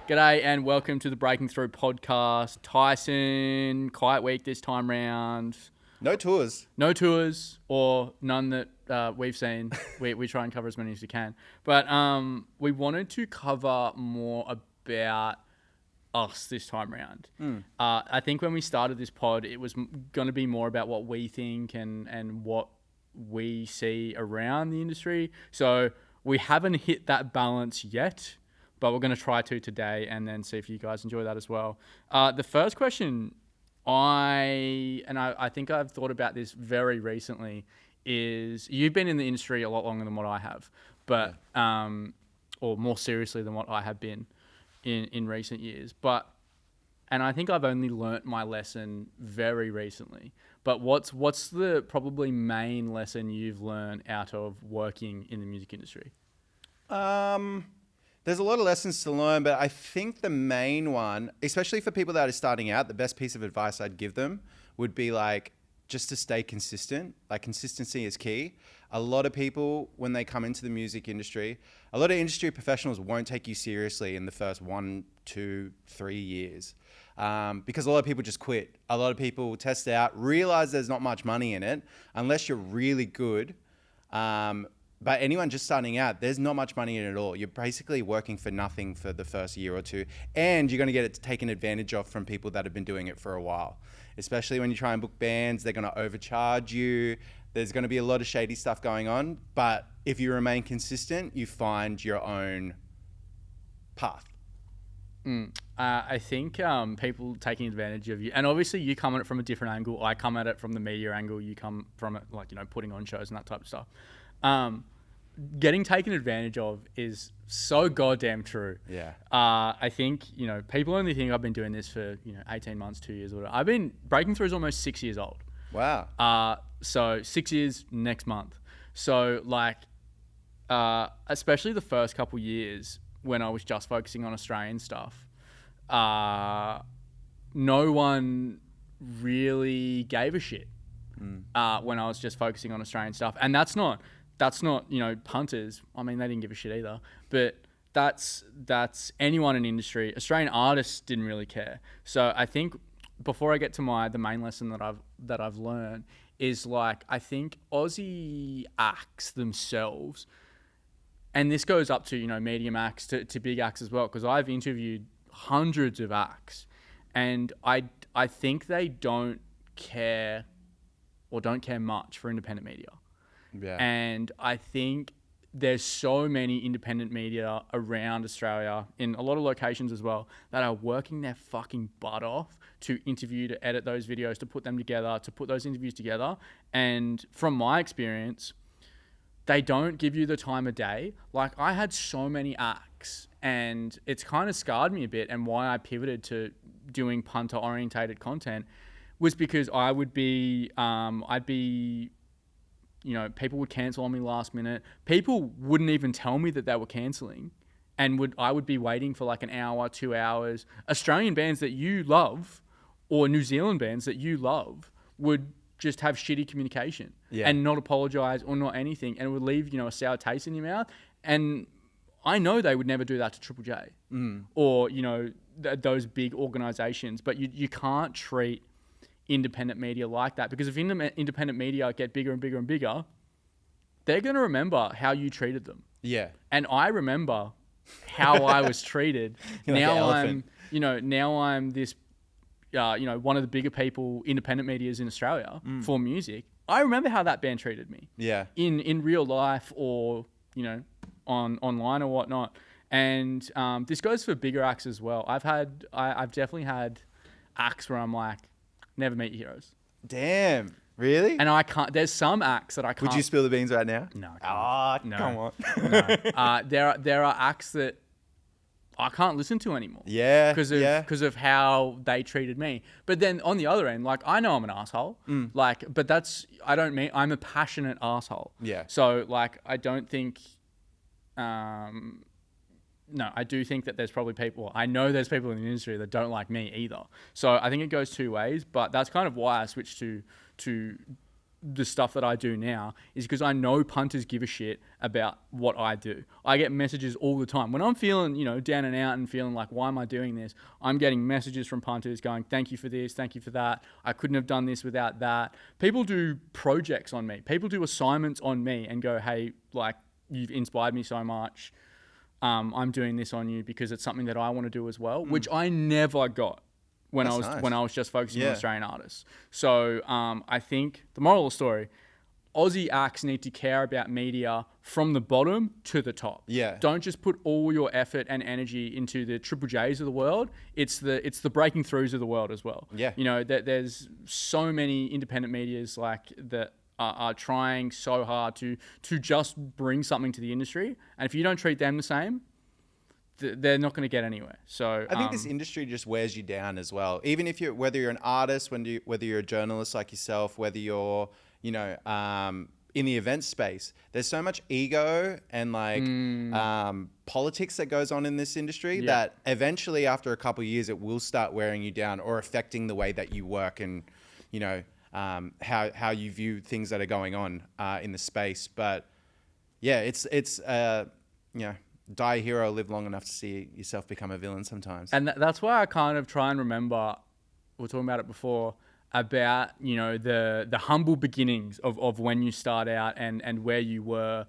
G'day and welcome to the Breaking Through podcast. Tyson, quiet week this time round. No tours. No tours or none that we've seen. We try and cover as many as we can. But we wanted to cover more about us this time round. I think when we started this pod, it was going to be more about what we think and what we see around the industry. So we haven't hit that balance yet, but we're going to try to today and then see if you guys enjoy that as well. The first question I think I've thought about this very recently is you've been in the industry a lot longer than what I have, but or more seriously than what I have been in recent years. And I think I've only learnt my lesson very recently. But what's the probably main lesson you've learned out of working in the music industry? There's a lot of lessons to learn, but I think the main one, especially for people that are starting out, the best piece of advice I'd give them would be just to stay consistent. Consistency is key. A lot of people, when they come into the music industry, a lot of industry professionals won't take you seriously in the first 1, 2, 3 years. Because a lot of people just quit. A lot of people test out, realize there's not much money in it, unless you're really good. But anyone just starting out, there's not much money in it at all. You're basically working for nothing for the first year or two, and you're going to get it taken advantage of from people that have been doing it for a while. Especially when you try and book bands, they're going to overcharge you. There's going to be a lot of shady stuff going on. But if you remain consistent, you find your own path. I think people taking advantage of you, and obviously you come at it from a different angle. I come at it from the media angle. You come from it putting on shows and that type of stuff. Getting taken advantage of is so goddamn true. Yeah. I think, people only think I've been doing this for, 18 months, 2 years or whatever. I've been breaking through is almost 6 years old. Wow. So 6 years next month. So especially the first couple years when I was just focusing on Australian stuff, no one really gave a shit when I was just focusing on Australian stuff. And that's not, punters. I mean, they didn't give a shit either. But that's anyone in industry. Australian artists didn't really care. So I think before I get to the main lesson that I've learned is I think Aussie acts themselves, and this goes up to medium acts to big acts as well, because I've interviewed hundreds of acts, and I think they don't care much for independent media. Yeah. And I think there's so many independent media around Australia in a lot of locations as well that are working their fucking butt off to interview, to edit those videos, to put them together, to put those interviews together. And from my experience, they don't give you the time of day. I had so many acts, and it's kind of scarred me a bit. And why I pivoted to doing punter orientated content was because people would cancel on me last minute. People wouldn't even tell me that they were cancelling, and I would be waiting for an hour, 2 hours. Australian bands that you love or New Zealand bands that you love would just have shitty communication and not apologise or not anything, and it would leave a sour taste in your mouth. And I know they would never do that to Triple J or those big organisations, but you can't treat independent media like that, because if independent media get bigger and bigger and bigger, they're going to remember how you treated them. Yeah. And I remember how I was treated. Now I'm this one of the bigger people, independent medias in Australia for music. I remember how that band treated me. Yeah. In real life or online or whatnot. And this goes for bigger acts as well. I've definitely had acts where I'm never meet your heroes. Damn. Really? And I can't. There's some acts that I can't. Would you spill the beans right now? No. I can't. No. Come on. No. There are acts that I can't listen to anymore. Yeah. Because of how they treated me. But then on the other end, I know I'm an asshole. But I'm a passionate asshole. Yeah. So I don't think. No, I do think that there's probably people, I know there's people in the industry that don't like me either. So I think it goes two ways, but that's kind of why I switched to the stuff that I do now is because I know punters give a shit about what I do. I get messages all the time. When I'm feeling, down and out and feeling like, why am I doing this? I'm getting messages from punters going, thank you for this, thank you for that. I couldn't have done this without that. People do projects on me. People do assignments on me and go, hey, like, you've inspired me so much. I'm doing this on you because it's something that I want to do as well, which I never got when I was just focusing on Australian artists. So I think the moral of the story, Aussie acts need to care about media from the bottom to the top. Yeah. Don't just put all your effort and energy into the Triple J's of the world. It's the breaking throughs of the world as well. Yeah. There's so many independent medias like that are trying so hard to just bring something to the industry. And if you don't treat them the same, they're not going to get anywhere. So I think this industry just wears you down as well. Even if whether you're an artist, whether you're a journalist like yourself, whether you're, in the event space, there's so much ego and politics that goes on in this industry that eventually after a couple of years, it will start wearing you down or affecting the way that you work and, how you view things that are going on in the space. But yeah, it's die a hero, live long enough to see yourself become a villain sometimes. And that's why I kind of try and remember, we were talking about it before, about, the humble beginnings of when you start out and where you were.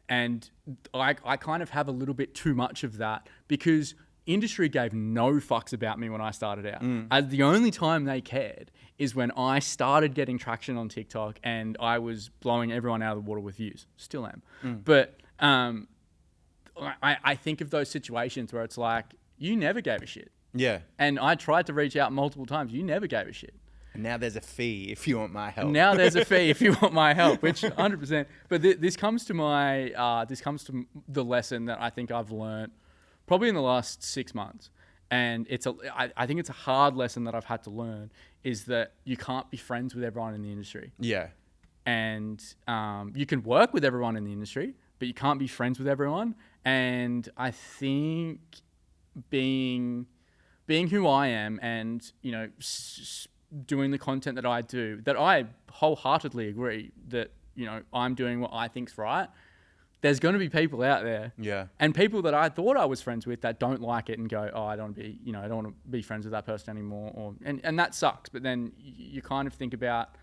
And I kind of have a little bit too much of that because industry gave no fucks about me when I started out. As the only time they cared is when I started getting traction on TikTok and I was blowing everyone out of the water with views. Still am. But I think of those situations where it's like, you never gave a shit. Yeah. And I tried to reach out multiple times. You never gave a shit. And now there's a fee if you want my help. Now there's a fee if you want my help, which 100%. But this comes to the lesson that I think I've learned probably in the last 6 months. And I think it's a hard lesson that I've had to learn is that you can't be friends with everyone in the industry. Yeah. And you can work with everyone in the industry, but you can't be friends with everyone. And I think being who I am and, doing the content that I do, that I wholeheartedly agree that, I'm doing what I think's right. There's going to be people out there. Yeah. And people that I thought I was friends with that don't like it and go, oh, I don't want to be, I don't want to be friends with that person anymore. And that sucks. But then you kind of think about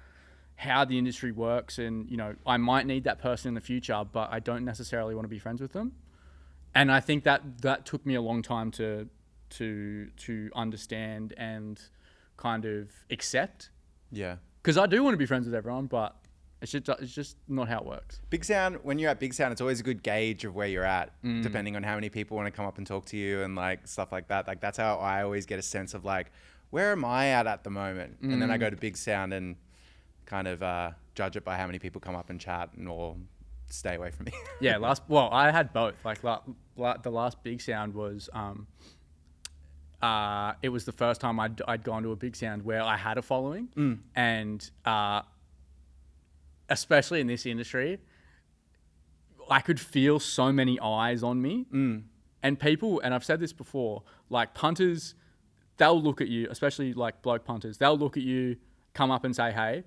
how the industry works and, I might need that person in the future, but I don't necessarily want to be friends with them. And I think that took me a long time to understand and kind of accept. Yeah. Because I do want to be friends with everyone, but it's just not how it works. Big Sound, when you're at Big Sound, it's always a good gauge of where you're at, depending on how many people want to come up and talk to you and stuff like that. That's how I always get a sense of where am I at the moment? And then I go to Big Sound and kind of judge it by how many people come up and chat or stay away from me. Yeah, I had both. The last Big Sound was it was the first time I'd gone to a Big Sound where I had a following, and especially in this industry, I could feel so many eyes on me, and people. And I've said this before, punters, they'll look at you, especially bloke punters. They'll look at you, come up and say, "Hey."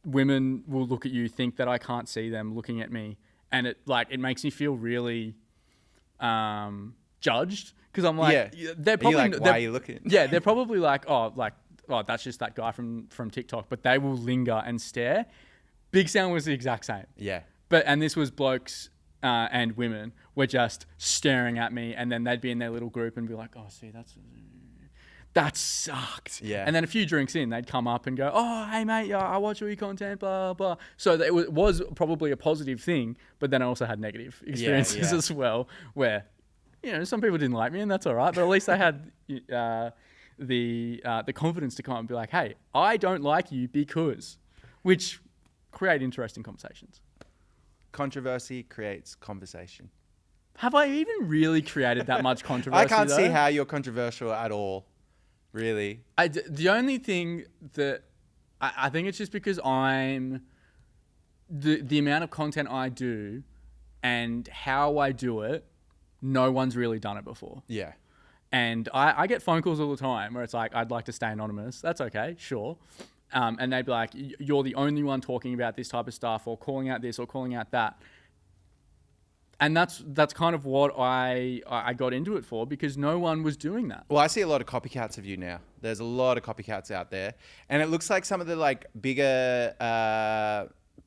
Women will look at you, think that I can't see them looking at me, and it makes me feel really judged because I'm they're probably why are you looking? Yeah, they're probably oh, that's just that guy from TikTok, but they will linger and stare. Big Sound was the exact same. Yeah, and this was blokes and women were just staring at me, and then they'd be in their little group and be like, "Oh, see, that sucked." Yeah. And then a few drinks in, they'd come up and go, "Oh, hey, mate, yeah, I watch all your content, blah, blah." So it was probably a positive thing, but then I also had negative experiences as well where, some people didn't like me and that's all right, but at least I had the confidence to come up and be like, "Hey, I don't like you because," which create interesting conversations. Controversy creates conversation. Have I even really created that much controversy? I can't see how you're controversial at all. Really? The only thing that I think it's just because I'm the amount of content I do and how I do it, no one's really done it before. Yeah. And I get phone calls all the time where it's like, I'd like to stay anonymous. That's okay, sure. and they'd be like, you're the only one talking about this type of stuff, or calling out this or calling out that. And that's kind of what I got into it for, because no one was doing that. Well, I see a lot of copycats of you now. There's a lot of copycats out there. And it looks like some of the like bigger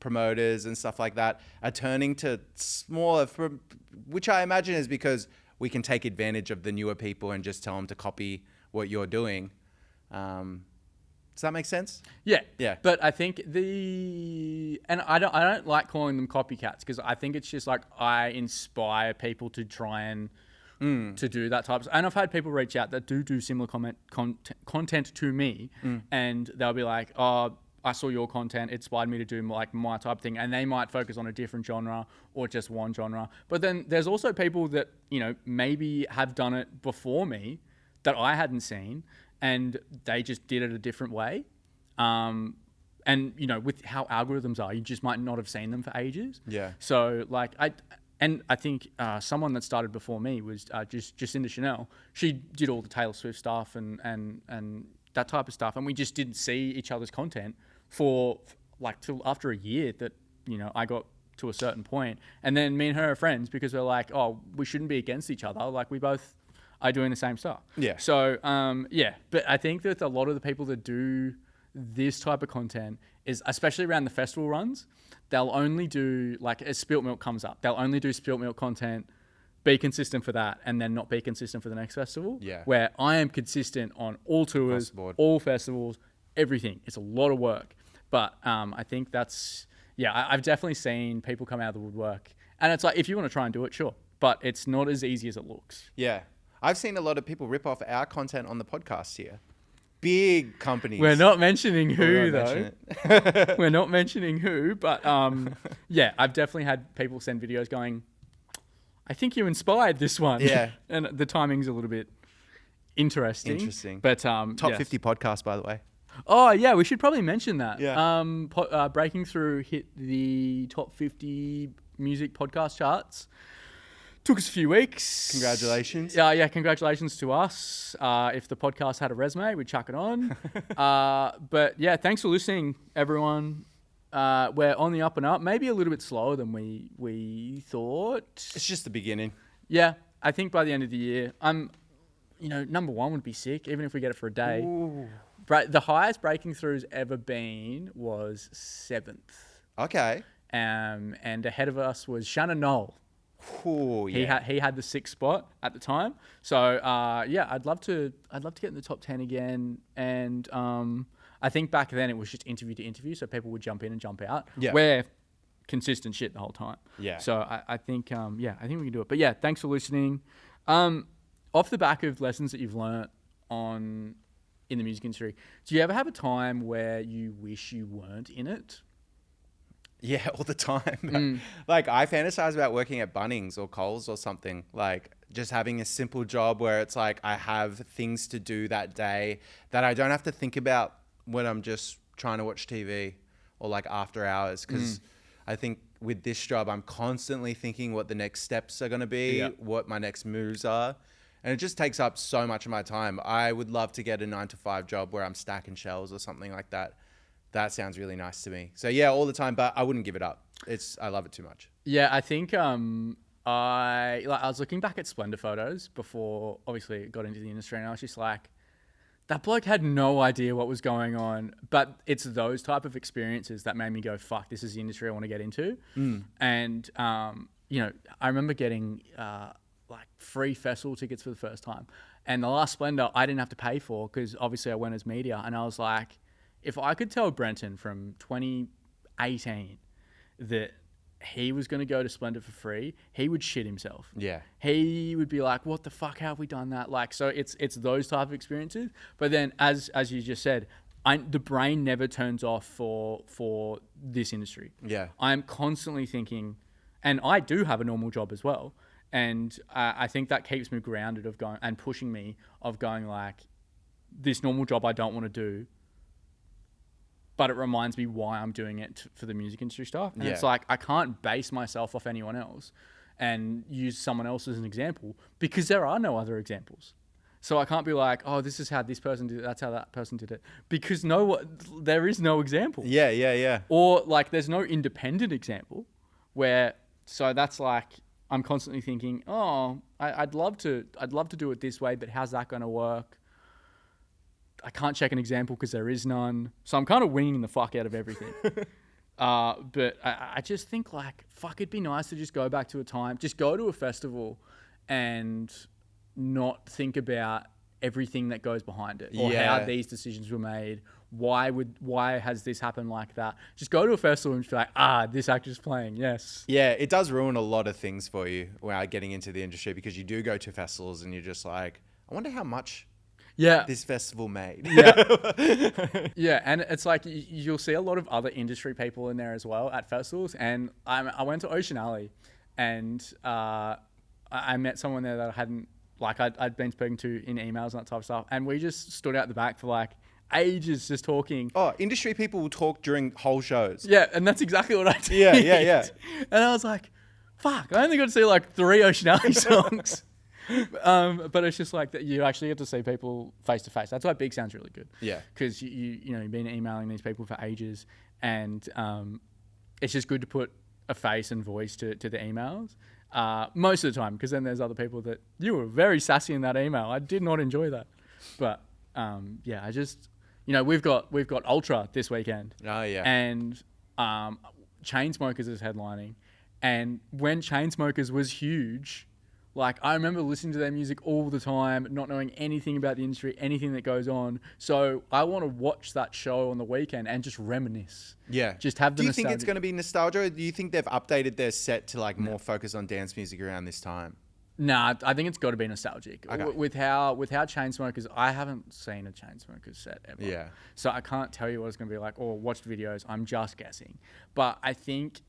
promoters and stuff like that are turning to smaller, which I imagine is because we can take advantage of the newer people and just tell them to copy what you're doing. Does that make sense? Yeah. Yeah. But I think and I don't like calling them copycats, because I think it's just like I inspire people to try and to do that type of, and I've had people reach out that do similar content to me, and they'll be like, oh, I saw your content, it inspired me to do like my type of thing, and they might focus on a different genre or just one genre. But then there's also people that, you know, maybe have done it before me that I hadn't seen, and they just did it a different way. And, you know, with how algorithms are, you just might not have seen them for ages. Yeah. So, like, I think someone that started before me was Jacinda Chanel. She did all the Taylor Swift stuff and that type of stuff. And we just didn't see each other's content for, like, till after a year that, you know, I got to a certain point. And then me and her are friends because we're like, oh, we shouldn't be against each other. Like, we both are doing the same stuff. Yeah. So, yeah. But I think that a lot of the people that do this type of content is, especially around the festival runs, they'll only do, like, as Spilt Milk comes up, they'll only do Spilt Milk content, be consistent for that, and then not be consistent for the next festival. Yeah. Where I am consistent on all tours, all festivals, everything. It's a lot of work. But I think that's, yeah, I've definitely seen people come out of the woodwork. And it's like, if you want to try and do it, sure. But it's not as easy as it looks. Yeah. I've seen a lot of people rip off our content on the podcast here. Big companies. We're not mentioning who, though. We're not mentioning who, but yeah, I've definitely had people send videos going, I think you inspired this one. Yeah. And the timing's a little bit interesting. But Top 50 podcast, by the way. Oh, yeah, we should probably mention that. Yeah. Breaking Through hit the top 50 music podcast charts. Took us a few weeks. Congratulations. Yeah, congratulations to us. If the podcast had a resume, we'd chuck it on. But yeah, thanks for listening, everyone. We're on the up and up. Maybe a little bit slower than we thought. It's just the beginning. Yeah, I think by the end of the year, number one would be sick, even if we get it for a day. Ooh. The highest Breaking Through's ever been was 7th. Okay. And ahead of us was Shannon Knoll. Ooh, yeah. He had the 6th spot at the time. So yeah, I'd love to get in the top 10 again. And I think back then it was just interview to interview, so people would jump in and jump out. Yeah. We're consistent shit the whole time. Yeah. So I think I think we can do it. But yeah, thanks for listening. Off the back of lessons that you've learnt in the music industry, do you ever have a time where you wish you weren't in it? Yeah, all the time. Like, I fantasize about working at Bunnings or Coles or something. Like, just having a simple job where it's like I have things to do that day that I don't have to think about when I'm just trying to watch TV or like after hours. Because I think with this job, I'm constantly thinking what the next steps are going to be, what my next moves are. And it just takes up so much of my time. I would love to get a 9-to-5 job where I'm stacking shelves or something like that. That sounds really nice to me. So yeah, all the time, but I wouldn't give it up. I love it too much. Yeah, I think I was looking back at Splendor photos before obviously it got into the industry, and I was just like, that bloke had no idea what was going on. But it's those type of experiences that made me go, fuck, this is the industry I want to get into. And I remember getting like free festival tickets for the first time. And the last Splendor I didn't have to pay for because obviously I went as media, and I was like, if I could tell Brenton from 2018 that he was going to go to Splendor for free, he would shit himself. Yeah. He would be like, what the fuck, how have we done that? Like, so it's those type of experiences. But then as you just said, the brain never turns off for this industry. Yeah. I'm constantly thinking, and I do have a normal job as well. And I think that keeps me grounded of going and pushing me of going like, this normal job I don't want to do, but it reminds me why I'm doing it for the music industry stuff. And it's like, I can't base myself off anyone else and use someone else as an example because there are no other examples. So I can't be like, oh, this is how this person did it. That's how that person did it. Because there is no example. Yeah. Or like there's no independent example so that's like, I'm constantly thinking, oh, I'd love to do it this way, but how's that going to work? I can't check an example because there is none. So I'm kind of winging the fuck out of everything. But I just think like, fuck, it'd be nice to just go back to a time, just go to a festival and not think about everything that goes behind it or how these decisions were made. Why has this happened like that? Just go to a festival and just be like, this actor's playing. Yes. Yeah, it does ruin a lot of things for you while getting into the industry, because you do go to festivals and you're just like, I wonder how much this festival made. Yeah, and it's like you'll see a lot of other industry people in there as well at festivals. And I went to Ocean Alley, and I met someone there that I hadn't, like I'd been speaking to in emails and that type of stuff, and we just stood out the back for like ages just talking. Oh, industry people will talk during whole shows. Yeah, and that's exactly what I did. Yeah. And I was like, fuck, I only got to see like 3 Ocean Alley songs. But it's just like that you actually get to see people face to face. That's why Big sounds really good. Yeah. Because you've been emailing these people for ages, and it's just good to put a face and voice to the emails. Most of the time, because then there's other people that you were very sassy in that email. I did not enjoy that. But I just, we've got Ultra this weekend. Oh yeah. And Chainsmokers is headlining, and when Chainsmokers was huge, like I remember listening to their music all the time, not knowing anything about the industry, anything that goes on. So I want to watch that show on the weekend and just reminisce. Yeah. Just have the Do you nostalgia. think it's going to be nostalgia, or do you think they've updated their set to like more focus on dance music around this time? Nah, I think it's got to be nostalgic. Okay. With how Chainsmokers, I haven't seen a Chainsmokers set ever. Yeah. So I can't tell you what it's going to be like or watched videos. I'm just guessing. But I think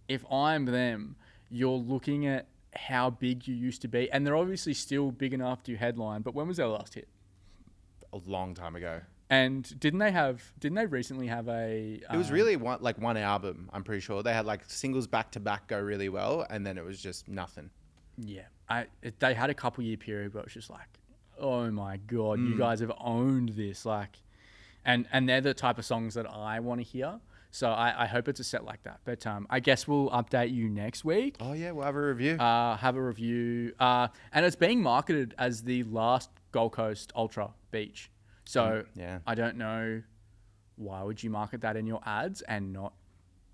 if I'm them, you're looking at how big you used to be, and they're obviously still big enough to headline. But when was their last hit? A long time ago. And didn't they recently have a? It was really one album. I'm pretty sure they had like singles back to back go really well, and then it was just nothing. Yeah, they had a couple year period where it was just like, oh my god, you guys have owned this, like, and they're the type of songs that I want to hear. So I hope it's a set like that. But I guess we'll update you next week. Oh yeah, we'll have a review. And it's being marketed as the last Gold Coast Ultra Beach. So I don't know, why would you market that in your ads and not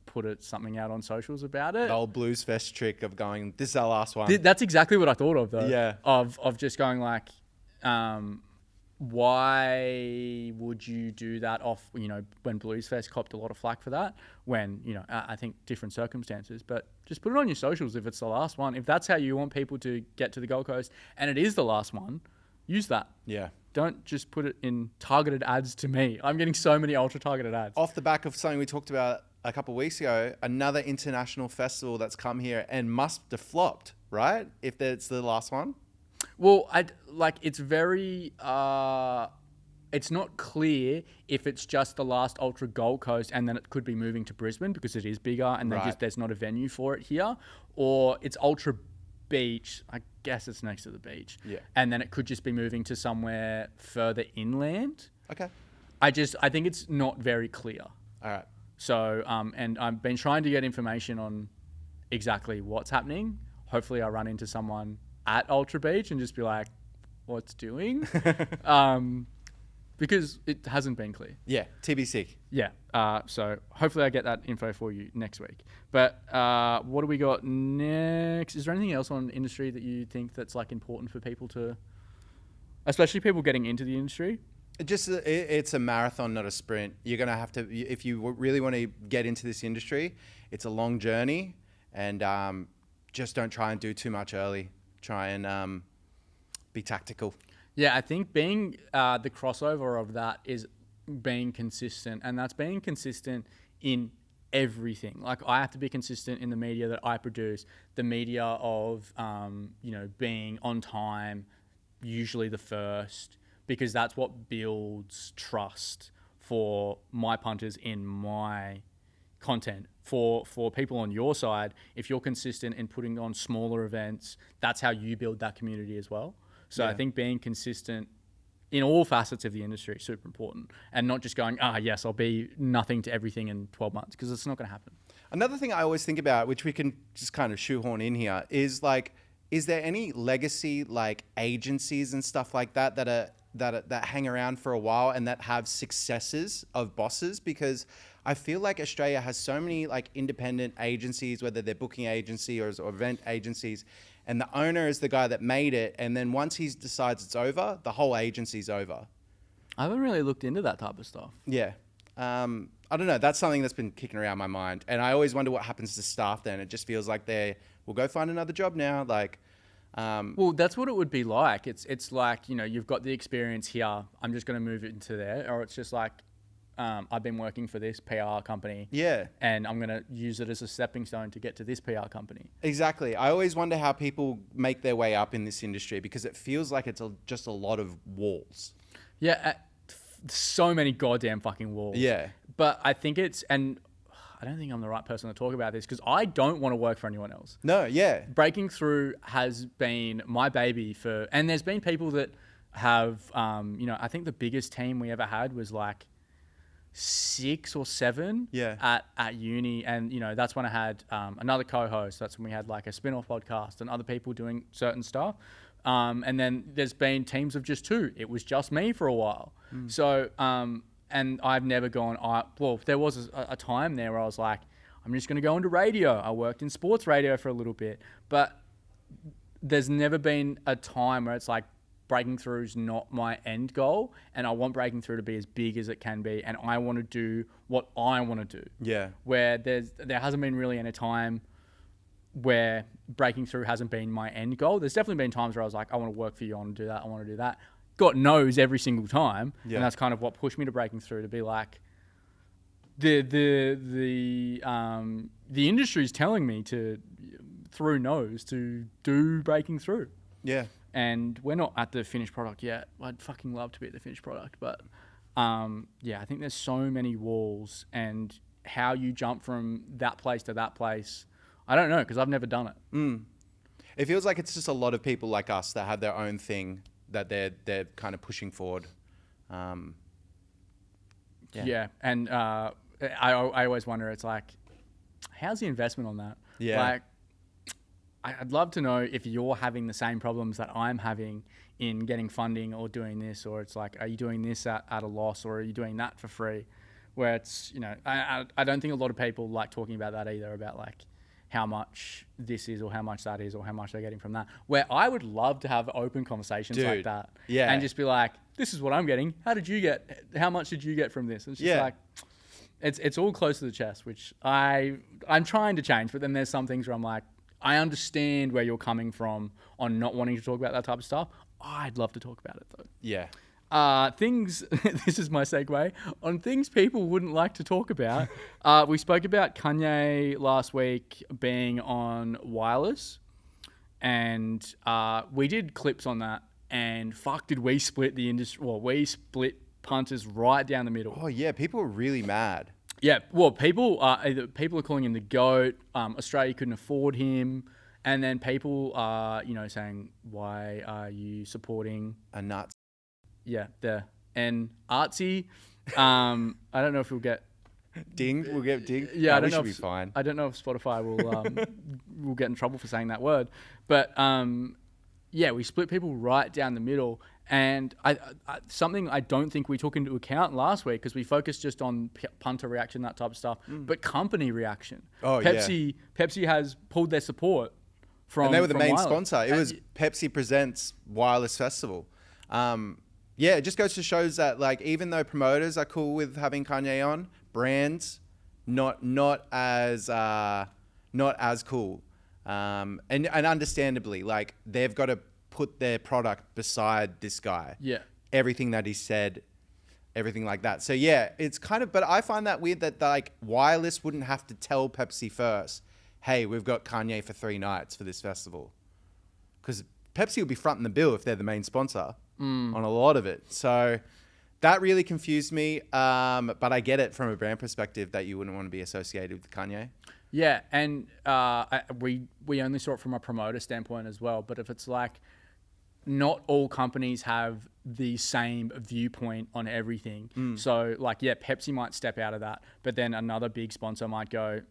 put something out on socials about it? The old Blues Fest trick of going, this is our last one. That's exactly what I thought of though. Yeah. Of just going like, why would you do that when Blues Fest copped a lot of flack for that, when, I think different circumstances, but just put it on your socials if it's the last one. If that's how you want people to get to the Gold Coast and it is the last one, use that. Yeah. Don't just put it in targeted ads to me. I'm getting so many ultra targeted ads. Off the back of something we talked about a couple of weeks ago, another international festival that's come here and must have flopped, right? If it's the last one. Well, it's very, it's not clear if it's just the last Ultra Gold Coast and then it could be moving to Brisbane because it is bigger and there's not a venue for it here, or it's Ultra Beach. I guess it's next to the beach. Yeah. And then it could just be moving to somewhere further inland. Okay. I think it's not very clear. All right. So, and I've been trying to get information on exactly what's happening. Hopefully I run into someone at Ultra Beach and just be like, what's doing? Because it hasn't been clear. Yeah, TBC. Yeah. So hopefully I get that info for you next week. But what do we got next? Is there anything else on industry that you think that's like important for people to, especially people getting into the industry? It's a marathon, not a sprint. You're going to have to, if you really want to get into this industry, it's a long journey, and just don't try and do too much early. Try and be tactical. Yeah, I think being the crossover of that is being consistent, and that's being consistent in everything. Like I have to be consistent in the media that I produce, the media of, being on time, usually the first, because that's what builds trust for my punters in my content. For people on your side, if you're consistent in putting on smaller events, that's how you build that community as well. So I think being consistent in all facets of the industry is super important, and not just going, yes, I'll be nothing to everything in 12 months, because it's not going to happen. Another thing I always think about, which we can just kind of shoehorn in here, is like, is there any legacy like agencies and stuff like that that hang around for a while and that have successes of bosses? Because I feel like Australia has so many like independent agencies, whether they're booking agency or event agencies, and the owner is the guy that made it. And then once he decides it's over, the whole agency's over. I haven't really looked into that type of stuff. Yeah. I don't know. That's something that's been kicking around my mind. And I always wonder what happens to staff then. It just feels like we'll go find another job now. Like, well, that's what it would be like. It's like, you've got the experience here. I'm just going to move it into there. Or it's just like, I've been working for this PR company. Yeah. And I'm going to use it as a stepping stone to get to this PR company. Exactly. I always wonder how people make their way up in this industry, because it feels like it's just a lot of walls. Yeah. So many goddamn fucking walls. Yeah. But I think and I don't think I'm the right person to talk about this, because I don't want to work for anyone else. No, yeah. Breaking through has been my baby and there's been people that have, I think the biggest team we ever had was like 6 or 7 at uni. And, that's when I had another co-host. That's when we had like a spin-off podcast and other people doing certain stuff. And then there's been teams of just 2. It was just me for a while. So, and I've never gone, there was a time there where I was like, I'm just going to go into radio. I worked in sports radio for a little bit, but there's never been a time where it's like breaking through is not my end goal. And I want breaking through to be as big as it can be. And I want to do what I want to do. Yeah. Where there hasn't been really any time where breaking through hasn't been my end goal. There's definitely been times where I was like, I want to work for you. I want to do that. I want to do that. Got no's every single time. Yeah. And that's kind of what pushed me to breaking through, to be like, the industry's telling me through no's to do breaking through. Yeah. And we're not at the finished product yet. I'd fucking love to be at the finished product, but I think there's so many walls, and how you jump from that place to that place, I don't know, because I've never done it. It feels like it's just a lot of people like us that have their own thing that they're kind of pushing forward. And I always wonder, it's like, how's the investment on that? Yeah. Like, I'd love to know if you're having the same problems that I'm having in getting funding or doing this, or it's like, are you doing this at a loss, or are you doing that for free? Where it's, I don't think a lot of people like talking about that either, about like how much this is or how much that is or how much they're getting from that. Where I would love to have open conversations like that. Yeah. And just be like, this is what I'm getting. How much did you get from this? And it's just like, it's all close to the chest, which I'm trying to change. But then there's some things where I'm like, I understand where you're coming from on not wanting to talk about that type of stuff. I'd love to talk about it though. Yeah. Things, this is my segue, on things people wouldn't like to talk about. We spoke about Kanye last week being on wireless, and we did clips on that, and fuck, did we split the industry. Well, we split punters right down the middle. Oh yeah, people were really mad. Yeah, well, people are calling him the GOAT. Australia couldn't afford him. And then people are, saying, why are you supporting a Nazi? Yeah, and artsy. I don't know if we'll get dinged. We'll get dinged. Yeah, no, I don't we know should be fine. I don't know if Spotify will get in trouble for saying that word. But we split people right down the middle. And something I don't think we took into account last week, because we focused just on punter reaction, that type of stuff, but company reaction. Oh, Pepsi has pulled their support from. And they were the main wireless sponsor. It was Pepsi Presents Wireless Festival. It just goes to shows that, like, even though promoters are cool with having Kanye on, brands not as cool. And understandably, like, they've got to put their product beside this guy. Yeah. Everything that he said, everything like that. So yeah, it's kind of, but I find that weird that like wireless wouldn't have to tell Pepsi first, hey, we've got Kanye for 3 nights for this festival. Because Pepsi will be fronting the bill if they're the main sponsor on a lot of it. So that really confused me. But I get it from a brand perspective that you wouldn't want to be associated with Kanye. Yeah, and we only saw it from a promoter standpoint as well. But if it's like, not all companies have the same viewpoint on everything. So like, yeah, Pepsi might step out of that, but then another big sponsor might go,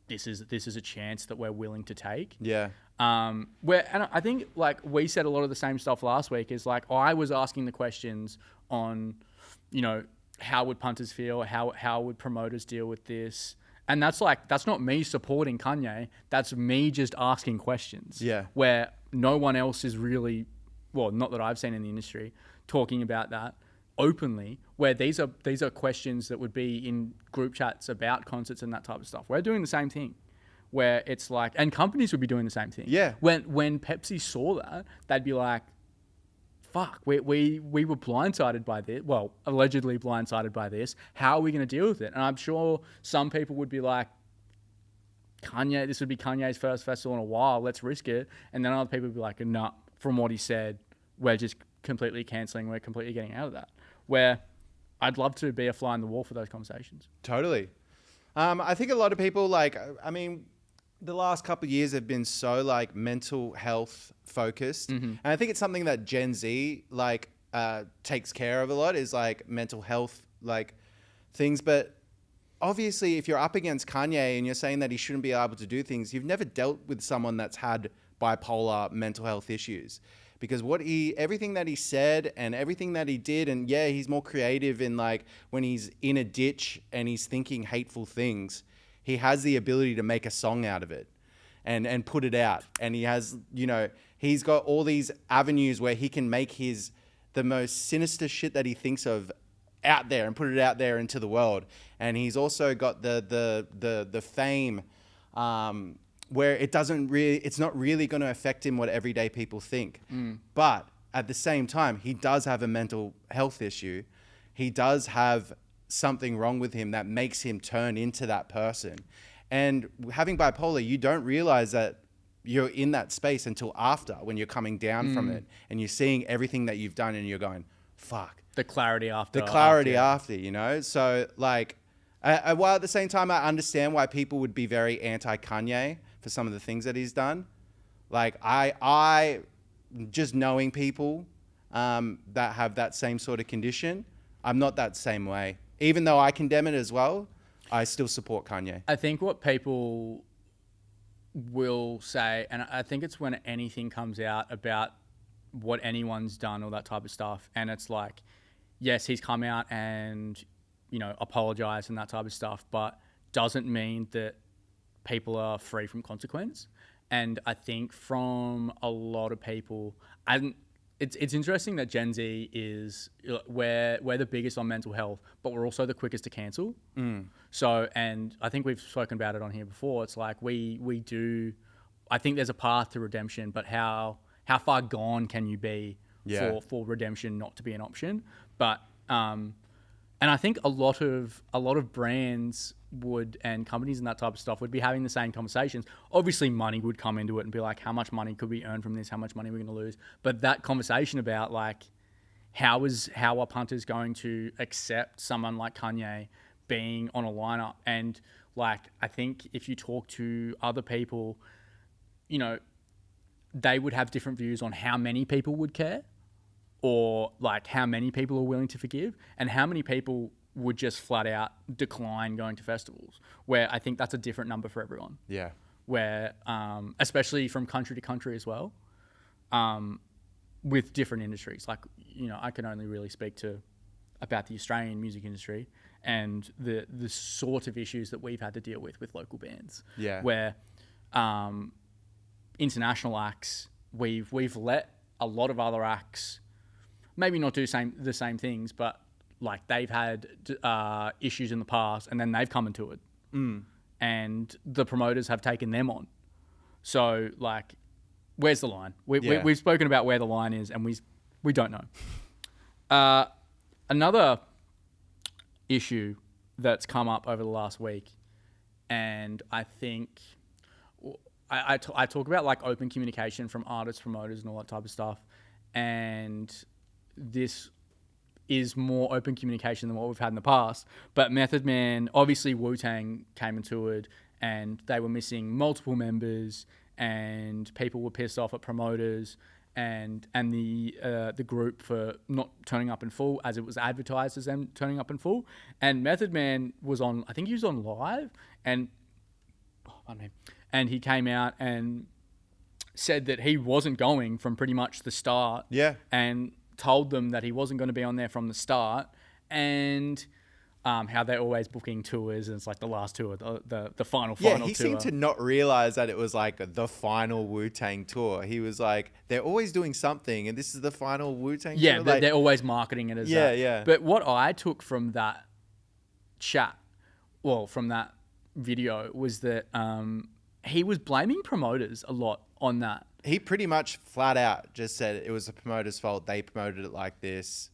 this is a chance that we're willing to take. Yeah. And I think like we said a lot of the same stuff last week is like, I was asking the questions on, how would punters feel? How would promoters deal with this? And that's not me supporting Kanye. That's me just asking questions. Yeah. Where no one else is really, well, not that I've seen in the industry, talking about that openly, where these are questions that would be in group chats about concerts and that type of stuff. We're doing the same thing. Where it's like, and companies would be doing the same thing. Yeah. When Pepsi saw that, they'd be like, fuck, we were blindsided by this. Well, allegedly blindsided by this. How are we going to deal with it? And I'm sure some people would be like, Kanye, this would be Kanye's first festival in a while. Let's risk it. And then other people would be like, no, from what he said, we're just completely cancelling. We're completely getting out of that. Where I'd love to be a fly on the wall for those conversations. Totally. I think a lot of people the last couple of years have been so like mental health focused. And I think it's something that Gen Z takes care of a lot, is like mental health like things. But obviously if you're up against Kanye and you're saying that he shouldn't be able to do things, you've never dealt with someone that's had bipolar mental health issues. Because everything that he said and everything that he did, and yeah, he's more creative in like when he's in a ditch and he's thinking hateful things, he has the ability to make a song out of it and put it out. And he has, he's got all these avenues where he can make the most sinister shit that he thinks of out there and put it out there into the world. And he's also got the fame, where it's not really going to affect him what everyday people think. But at the same time, he does have a mental health issue. He does have something wrong with him that makes him turn into that person. And having bipolar, you don't realize that you're in that space until after, when you're coming down from it and you're seeing everything that you've done and you're going, fuck. The clarity after. So like, while at the same time, I understand why people would be very anti-Kanye for some of the things that he's done. Like I just knowing people that have that same sort of condition, I'm not that same way. Even though I condemn it as well, I still support Kanye. I think what people will say, and I think it's when anything comes out about what anyone's done or that type of stuff, and it's like, yes, he's come out and, apologized and that type of stuff, but doesn't mean that people are free from consequence. And I think from a lot of people, it's interesting that Gen Z is, we're the biggest on mental health, but we're also the quickest to cancel. So, and I think we've spoken about it on here before. It's like we do, I think there's a path to redemption, but how far gone can you be for redemption not to be an option? But, and I think a lot of brands and companies and that type of stuff would be having the same conversations. Obviously money would come into it and be like, how much money could we earn from this? How much money are we going to lose? But that conversation about like, how are punters going to accept someone like Kanye being on a lineup? And like, I think if you talk to other people, they would have different views on how many people would care, or like how many people are willing to forgive, and how many people would just flat out decline going to festivals, where I think that's a different number for everyone. Yeah. Where, especially from country to country as well, with different industries. Like, I can only really speak about the Australian music industry and the sort of issues that we've had to deal with local bands. Yeah. Where, international acts, we've let a lot of other acts maybe not do the same things, but like they've had issues in the past and then they've come into it. And the promoters have taken them on. So like, where's the line? We've spoken about where the line is, and we don't know. Another issue that's come up over the last week, and I think I talk about like open communication from artists, promoters, and all that type of stuff, and this is more open communication than what we've had in the past. But Method Man, obviously Wu-Tang came and toured, and they were missing multiple members, and people were pissed off at promoters, and the group for not turning up in full as it was advertised as them turning up in full. And Method Man was on, I think he was on live, and he came out and said that he wasn't going from pretty much the start. Yeah. And told them that he wasn't going to be on there from the start, and how they're always booking tours, and it's like the last tour, the final Yeah, tour. he seemed to not realize that it was like the final Wu-Tang tour. He was like, they're always doing something, and this is the final Wu-Tang Yeah, tour. Like, they're always marketing it as Yeah, that. yeah. But what I took from that chat, well, from that video, was that he was blaming promoters a lot on that. he pretty much flat out just said it was the promoter's fault. They promoted it like this.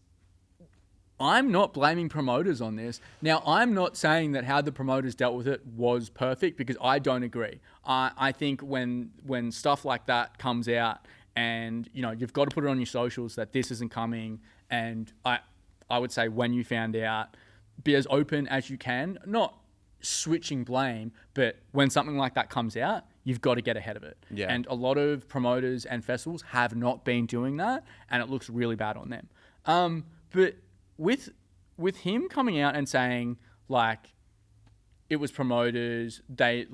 I'm not blaming promoters on this. Now, I'm not saying that how the promoters dealt with it was perfect, because I don't agree. I think when stuff like that comes out, and you've got to put it on your socials that this isn't coming, and I would say when you found out, be as open as you can, not switching blame, but when something like that comes out, you've got to get ahead of it. Yeah. And a lot of promoters and festivals have not been doing that, and it looks really bad on them. But with him coming out and saying like it was promoters, they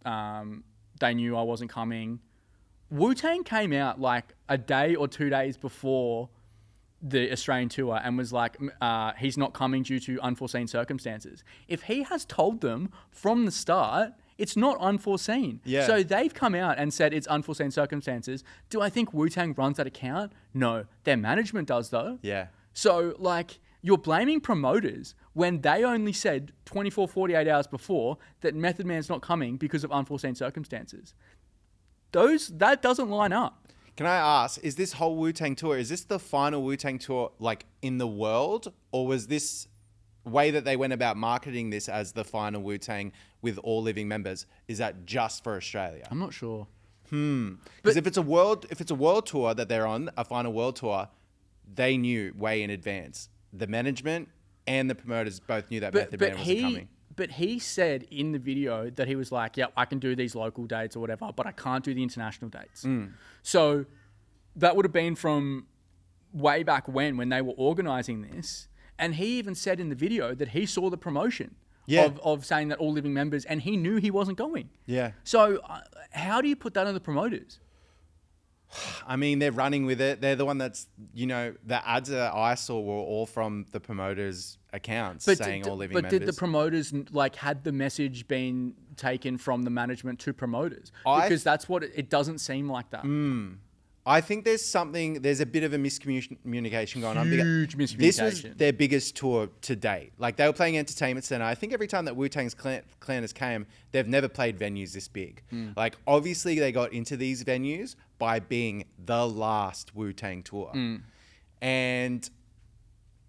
knew I wasn't coming. Wu-Tang came out like a day or 2 days before the Australian tour and was like, he's not coming due to unforeseen circumstances. If he has told them from the start, it's not unforeseen. Yeah. So they've come out and said it's unforeseen circumstances. Do I think Wu-Tang runs that account? No. Their management does though. Yeah. So, you're blaming promoters when they only said 24, 48 hours before that Method Man's not coming because of unforeseen circumstances. That doesn't line up. Can I ask, is this whole Wu-Tang tour, is this the final Wu-Tang tour like in the world? Or was this way that they went about marketing this as the final Wu-Tang with all living members, is that just for Australia? I'm not sure. Because if it's a world tour that they're on, a final world tour, they knew way in advance. The management and the promoters both knew that Method Man wasn't coming. But he said in the video that he was like, yeah, I can do these local dates or whatever, but I can't do the international dates. So that would have been from way back when they were organising this. And he even said in the video that he saw the promotion of saying that all living members, and he knew he wasn't going. Yeah. So how do you put that on the promoters? I mean, they're running with it. They're the one that's, the ads that I saw were all from the promoters' accounts saying all living members. But did the promoters, had the message been taken from the management to promoters? Because that's what it doesn't seem like that. I think there's a bit of a miscommunication going on. Huge miscommunication. This was their biggest tour to date. Like, they were playing Entertainment Center. I think every time that Wu-Tang's Clan has came, they've never played venues this big. Like, obviously they got into these venues by being the last Wu-Tang tour. And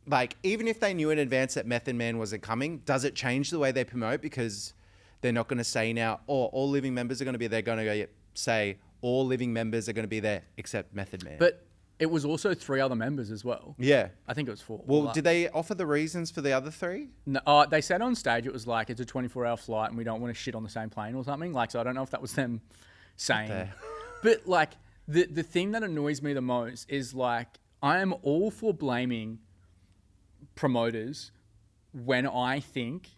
like, even if they knew in advance that Method Man wasn't coming, does it change the way they promote? Because they're not going to say now, all living members are going to be there. They're going to say all living members are going to be there except Method Man. But it was also 3 other members as well. Yeah. I think it was 4. Well, did they offer the reasons for the other 3? No, they said on stage it was like, it's a 24-hour flight and we don't want to shit on the same plane or something. So I don't know if that was them saying. But the thing that annoys me the most is I am all for blaming promoters when I think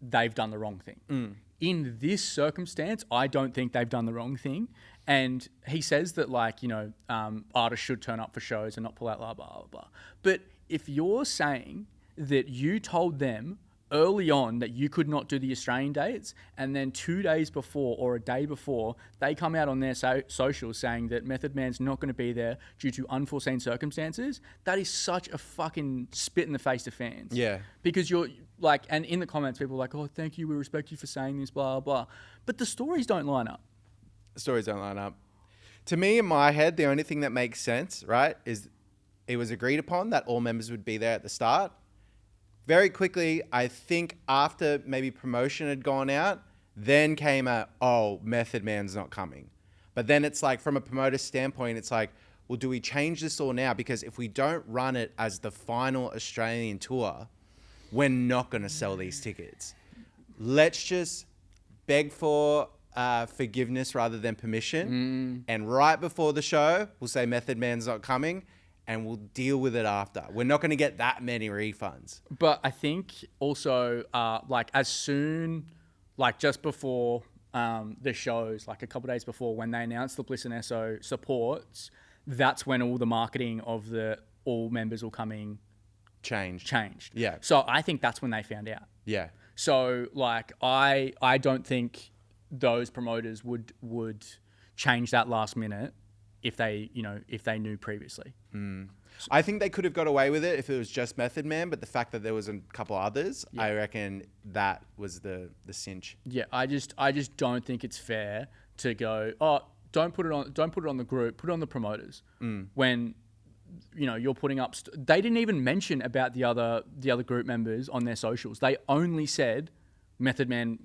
they've done the wrong thing. In this circumstance, I don't think they've done the wrong thing. And he says that artists should turn up for shows and not pull out blah, blah, blah, blah. But if you're saying that you told them early on that you could not do the Australian dates, and then 2 days before or a day before, they come out on their socials saying that Method Man's not going to be there due to unforeseen circumstances, that is such a fucking spit in the face to fans. Yeah. Because you're and in the comments, people are like, oh, thank you, we respect you for saying this, blah, blah, blah. But the stories don't line up. Stories don't line up. To me, in my head, the only thing that makes sense, right, is it was agreed upon that all members would be there at the start. Very quickly, I think after maybe promotion had gone out, then came Method Man's not coming. But then it's like, from a promoter standpoint, it's like, well, do we change this all now? Because if we don't run it as the final Australian tour, we're not going to sell these tickets. Let's just beg for forgiveness rather than permission. And right before the show, we'll say Method Man's not coming, and we'll deal with it after. We're not going to get that many refunds. But I think also, like as soon, like just before the shows, like a couple of days before, when they announced the Bliss and Esso supports, that's when all the marketing of the all members will coming changed. Yeah. So I think that's when they found out. Yeah. So like I don't think those promoters would change that last minute if they knew previously. I think they could have got away with it if it was just Method Man, but the fact that there was a couple others, I reckon that was the cinch. Yeah, I just don't think it's fair to go, oh, don't put it on the group, put it on the promoters. When you're putting up they didn't even mention about the other group members on their socials. They only said Method Man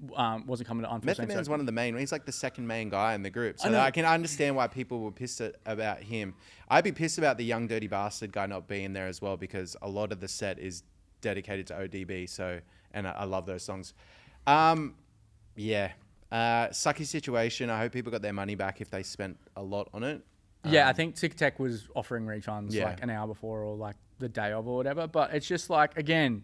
wasn't coming to Unforced. Method Man's one of the main. He's like the second main guy in the group. So I can understand why people were pissed about him. I'd be pissed about the Young Dirty Bastard guy not being there as well, because a lot of the set is dedicated to ODB. So, and I love those songs. Sucky situation. I hope people got their money back if they spent a lot on it. Yeah, I think Tic Tac was offering refunds like an hour before or like the day of or whatever. But it's just like, again,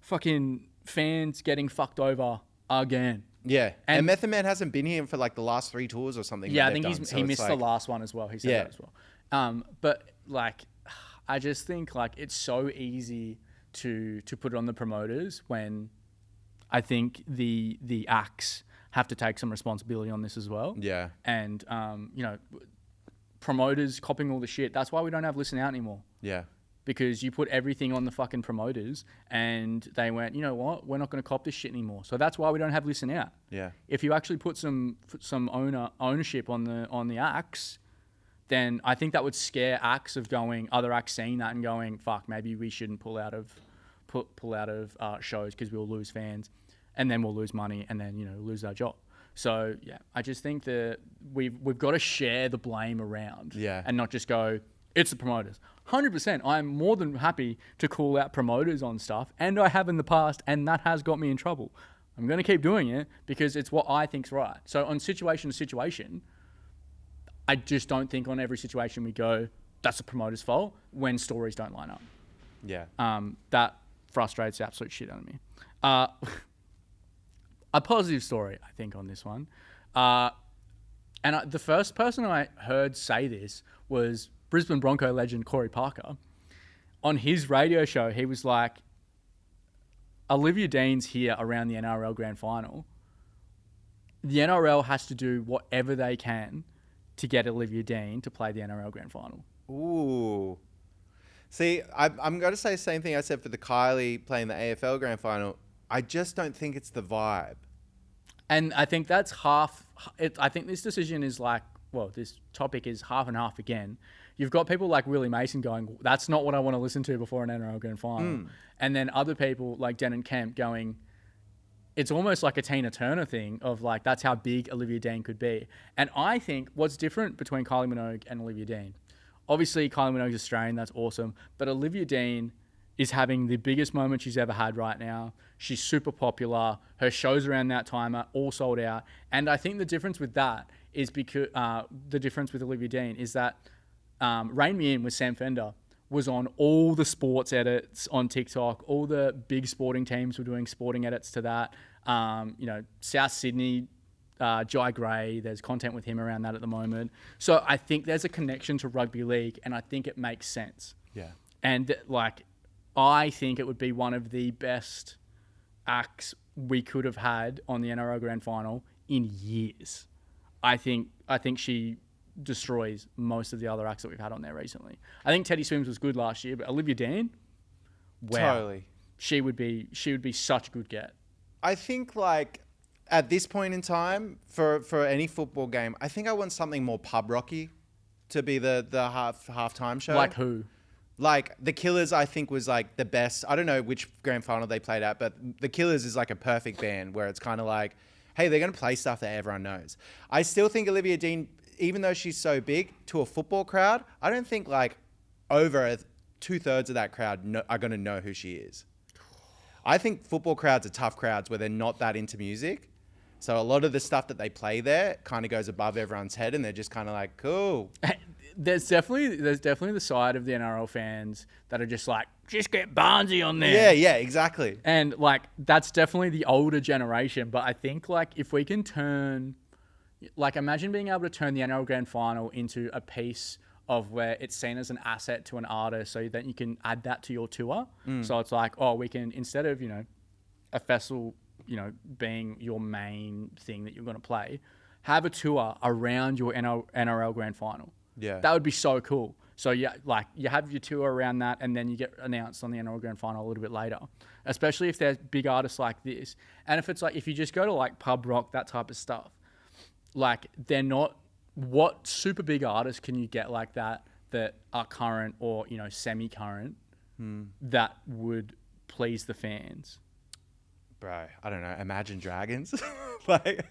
fucking fans getting fucked over again. Yeah, and Method Man hasn't been here for like the last 3 tours or something. Yeah, I think he missed the last one as well. He said that as well. But like, I just think like it's so easy to put it on the promoters when I think the acts have to take some responsibility on this as well. Yeah, and promoters copying all the shit. That's why we don't have Listen Out anymore. Yeah. Because you put everything on the fucking promoters and they went, you know what, we're not going to cop this shit anymore. So that's why we don't have Listen Out. Yeah. If you actually put some ownership on the acts, then I think that would scare acts of going, other acts seeing that and going, fuck, maybe we shouldn't pull out of shows because we'll lose fans and then we'll lose money and then, lose our job. So yeah, I just think that we've got to share the blame around and not just go, it's the promoters. 100%. I'm more than happy to call out promoters on stuff, and I have in the past, and that has got me in trouble. I'm going to keep doing it because it's what I think's right. So on situation to situation, I just don't think on every situation we go, that's the promoter's fault when stories don't line up. Yeah. That frustrates the absolute shit out of me. A positive story, I think, on this one. The first person I heard say this was Brisbane Bronco legend Corey Parker. On his radio show, he was like, Olivia Dean's here around the NRL Grand Final. The NRL has to do whatever they can to get Olivia Dean to play the NRL Grand Final. Ooh. See, I'm going to say the same thing I said for the Kylie playing the AFL Grand Final. I just don't think it's the vibe. And I think that's half... I think this decision is like... Well, this topic is half and half again. You've got people like Willie Mason going, that's not what I want to listen to before an NRL Grand Final. And then other people like Denon Kemp going, it's almost like a Tina Turner thing of like, that's how big Olivia Dean could be. And I think what's different between Kylie Minogue and Olivia Dean, obviously Kylie Minogue's Australian, that's awesome. But Olivia Dean is having the biggest moment she's ever had right now. She's super popular. Her shows around that time are all sold out. And I think the difference with that is because the difference with Olivia Dean is that Rein Me In with Sam Fender was on all the sports edits on TikTok. All the big sporting teams were doing sporting edits to that. South Sydney, Jai Gray, there's content with him around that at the moment. So I think there's a connection to rugby league and I think it makes sense. Yeah. And like, I think it would be one of the best acts we could have had on the NRL Grand Final in years. I think she destroys most of the other acts that we've had on there recently. I think Teddy Swims was good last year, but Olivia Dean, wow, totally, she would be such a good get. I think like at this point in time for any football game, I think I want something more pub rocky to be the halftime show. Like who? Like the Killers, I think was like the best. I don't know which grand final they played at, but the Killers is like a perfect band where it's kind of like, hey, they're going to play stuff that everyone knows. I still think Olivia Dean, even though she's so big to a football crowd, I don't think like over 2/3 of that crowd are going to know who she is. I think football crowds are tough crowds where they're not that into music. So a lot of the stuff that they play there kind of goes above everyone's head, and they're just kind of like, cool. There's definitely the side of the NRL fans that are just like, just get Barnesy on there. Yeah, exactly. And like, that's definitely the older generation. But I think like if we can turn, like imagine being able to turn the NRL Grand Final into a piece of where it's seen as an asset to an artist, so that you can add that to your tour. So it's like, oh, we can, instead of, a festival, being your main thing that you're going to play, have a tour around your NRL Grand Final. Yeah. That would be so cool. So yeah, like you have your tour around that, and then you get announced on the NRL Grand Final a little bit later, especially if there's big artists like this. And if it's like, if you just go to like pub rock, that type of stuff, like they're not, what super big artists can you get like that are current or, semi-current that would please the fans? Bro, I don't know. Imagine Dragons. Like...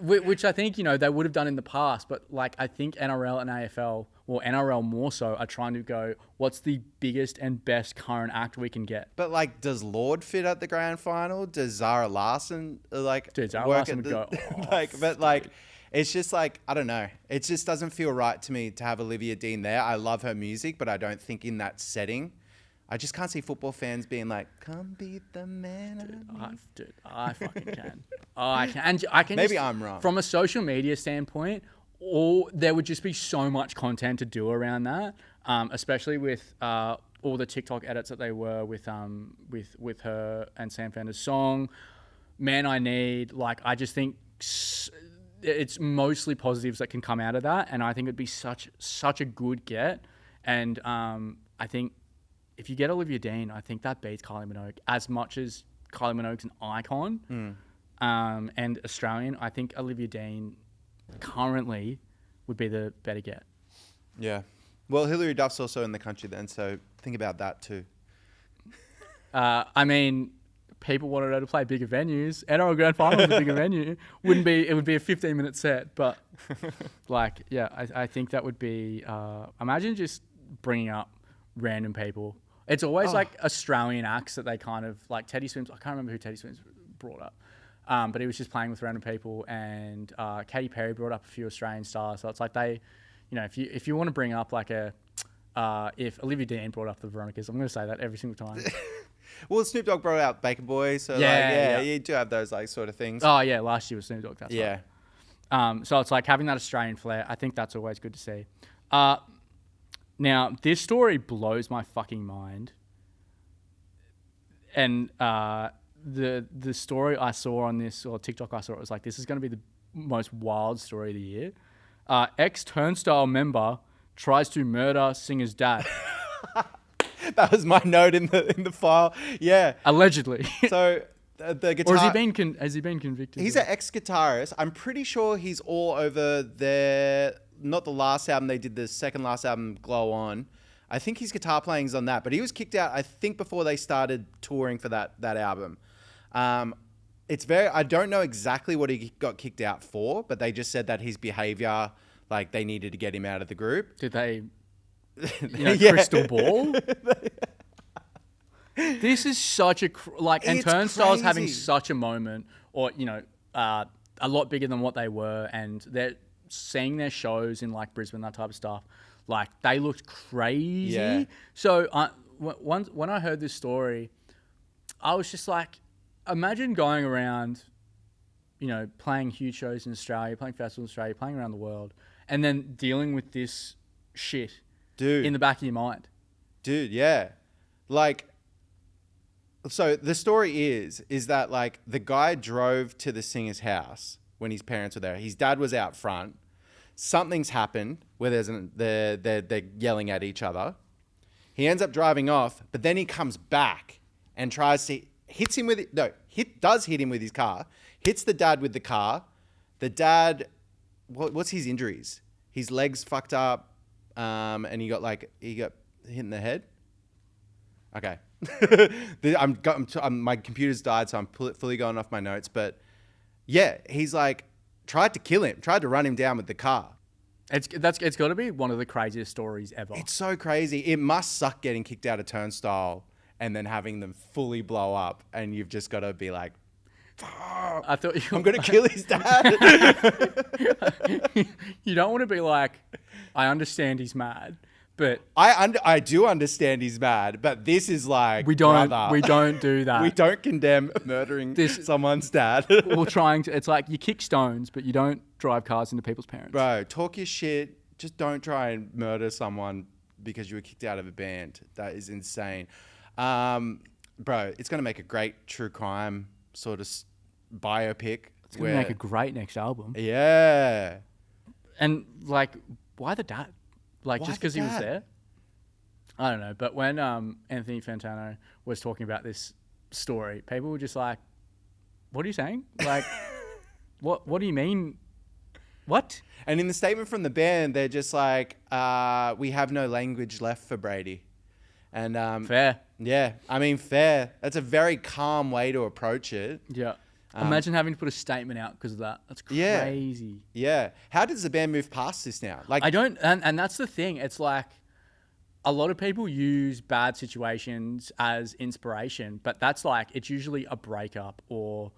which I think, they would have done in the past, but like I think NRL and AFL, or NRL more so, are trying to go, what's the biggest and best current act we can get? But like, does Lord fit at the grand final? Does Zara Larson like Dude, Zara Larson would go but like, it's just like, I don't know. It just doesn't feel right to me to have Olivia Dean there. I love her music, but I don't think in that setting. I just can't see football fans being like, come be the man. I fucking can. I can. And I can. Maybe I'm wrong. From a social media standpoint, there would just be so much content to do around that, especially with all the TikTok edits that they were with her and Sam Fender's song, Man I Need. Like, I just think it's mostly positives that can come out of that, and I think it'd be such a good get. And I think if you get Olivia Dean, I think that beats Kylie Minogue. As much as Kylie Minogue's an icon and Australian, I think Olivia Dean currently would be the better get. Yeah. Well, Hilary Duff's also in the country then, so think about that too. I mean, people wanted her to play bigger venues. NRL Grand Final is a bigger venue. It would be a 15-minute set, but like, yeah, I think that would be. Imagine just bringing up random people. It's always like Australian acts that they kind of like. Teddy Swims. I can't remember who Teddy Swims brought up, but he was just playing with random people. And Katy Perry brought up a few Australian stars. So it's like they, if you want to bring up like if Olivia Dean brought up the Veronicas, I'm going to say that every single time. Well, Snoop Dogg brought out Baker Boy, so yeah, you do have those like sort of things. Oh yeah, last year was Snoop Dogg. That's right. So it's like having that Australian flair. I think that's always good to see. Now, this story blows my fucking mind. And the story I saw on this, or TikTok I saw, it was like, this is going to be the most wild story of the year. Ex-Turnstile member tries to murder singer's dad. That was my note in the file. Yeah. Allegedly. So the guitar... Or has he been convicted? He's an ex-guitarist. I'm pretty sure he's all over their... Not the last album they did, the second last album, Glow On. I think his guitar playing's on that, but he was kicked out, I think, before they started touring for that album. I don't know exactly what he got kicked out for, but they just said that his behavior, like they needed to get him out of the group. Did they, crystal ball? This is such a, and Turnstile's having such a moment, or, a lot bigger than what they were, and they're seeing their shows in like Brisbane, that type of stuff. Like they looked crazy. Yeah. So when I heard this story, I was just like, imagine going around, playing huge shows in Australia, playing festivals in Australia, playing around the world, and then dealing with this shit, dude, in the back of your mind. Dude, yeah. Like, so the story is that like the guy drove to the singer's house when his parents were there. His dad was out front. Something's happened where they're yelling at each other. He ends up driving off, but then he comes back and does hit him with his car, hits the dad with the car. The dad, what's his injuries? His legs fucked up, and he got hit in the head. Okay. My computer's died, so I'm fully going off my notes, but yeah, he's like tried to kill him, tried to run him down with the car. It's got to be one of the craziest stories ever. It's so crazy. It must suck getting kicked out of Turnstile and then having them fully blow up, and you've just got to be like, I thought you I'm gonna kill his dad. You don't want to be like, I understand he's mad, but I do understand he's mad, but this is like we don't brother. do that. We don't condemn murdering someone's dad. We're trying to. It's like you kick stones, but you don't drive cars into people's parents. Bro, talk your shit. Just don't try and murder someone because you were kicked out of a band. That is insane. Bro, it's going to make a great true crime sort of biopic. It's going to make a great next album. Yeah. And like, why the dad? Like, Why just the because he was dad? there? I don't know. But when Anthony Fantano was talking about this story, people were just like, what are you saying? Like, what do you mean? What? And in the statement from the band, they're just like, we have no language left for Brady. And Fair. yeah, I mean, fair. That's a very calm way to approach it. Yeah. Imagine having to put a statement out because of that. That's crazy. Yeah. How does the band move past this now? Like, I don't, and that's the thing. It's like a lot of people use bad situations as inspiration, but that's like, it's usually a breakup or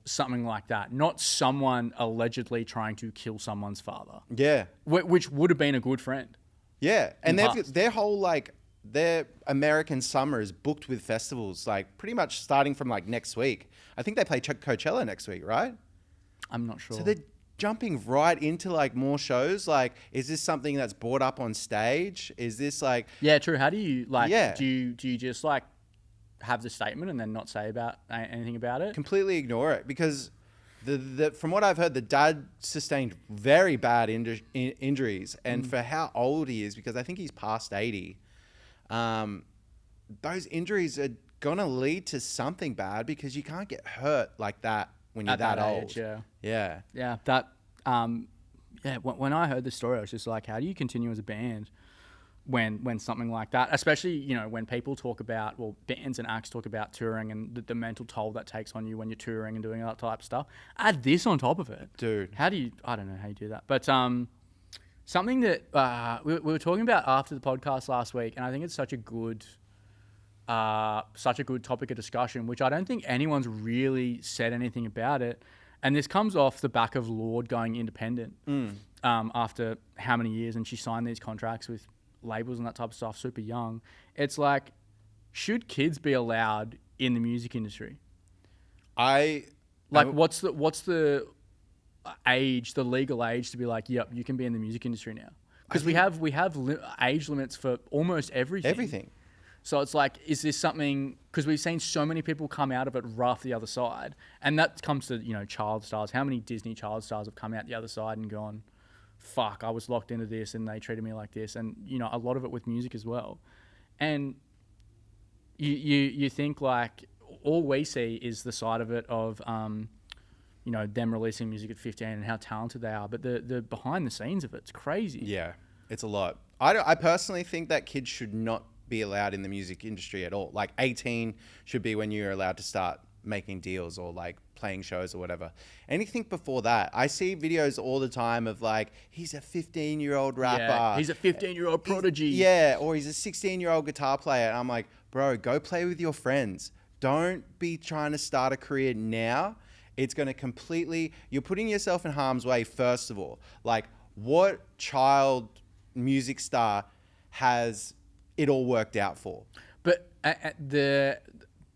something like that. Not someone allegedly trying to kill someone's father. Yeah. Which would have been a good friend. Yeah. And past. their whole, like, their American summer is booked with festivals, like pretty much starting from like next week. I think they play Coachella next week, right? I'm not sure. So they're jumping right into like more shows. Like, is this something that's brought up on stage? Is this like... Yeah, true. How do you like, Yeah. do you just like have the statement and then not say about anything about it? Completely ignore it because from what I've heard, the dad sustained very bad injuries. And for how old he is, because I think he's past 80, those injuries are gonna lead to something bad because you can't get hurt like that when you're At that old. age, yeah. Yeah. Yeah, that, when I heard the story, I was just like, how do you continue as a band when something like that, especially, you know, when people talk about, well, bands and acts talk about touring and the mental toll that takes on you when you're touring and doing that type of stuff. Add this on top of it. Dude. How do you, I don't know how you do that. But something that we were talking about after the podcast last week, and I think it's such a good topic of discussion, which I don't think anyone's really said anything about it. And this comes off the back of Lorde going independent after how many years, and she signed these contracts with labels and that type of stuff super young. It's like, should kids be allowed in the music industry? What's the age, the legal age to be like, yep, you can be in the music industry now? Because we have age limits for almost everything. So it's like, is this something, because we've seen so many people come out of it rough the other side, and that comes to, you know, child stars. How many Disney child stars have come out the other side and gone, fuck, I was locked into this and they treated me like this? And, you know, a lot of it with music as well. And you think like, all we see is the side of it of, you know, them releasing music at 15 and how talented they are. But the behind the scenes of it's crazy. Yeah, it's a lot. I personally think that kids should not be allowed in the music industry at all. Like 18 should be when you're allowed to start making deals or like playing shows or whatever. Anything before that, I see videos all the time of like, he's a 15-year-old rapper. Yeah, he's a 15-year-old prodigy. Or he's a 16-year-old guitar player. And I'm like, bro, go play with your friends. Don't be trying to start a career now. It's going to you're putting yourself in harm's way, first of all. Like, what child music star has it all worked out for? But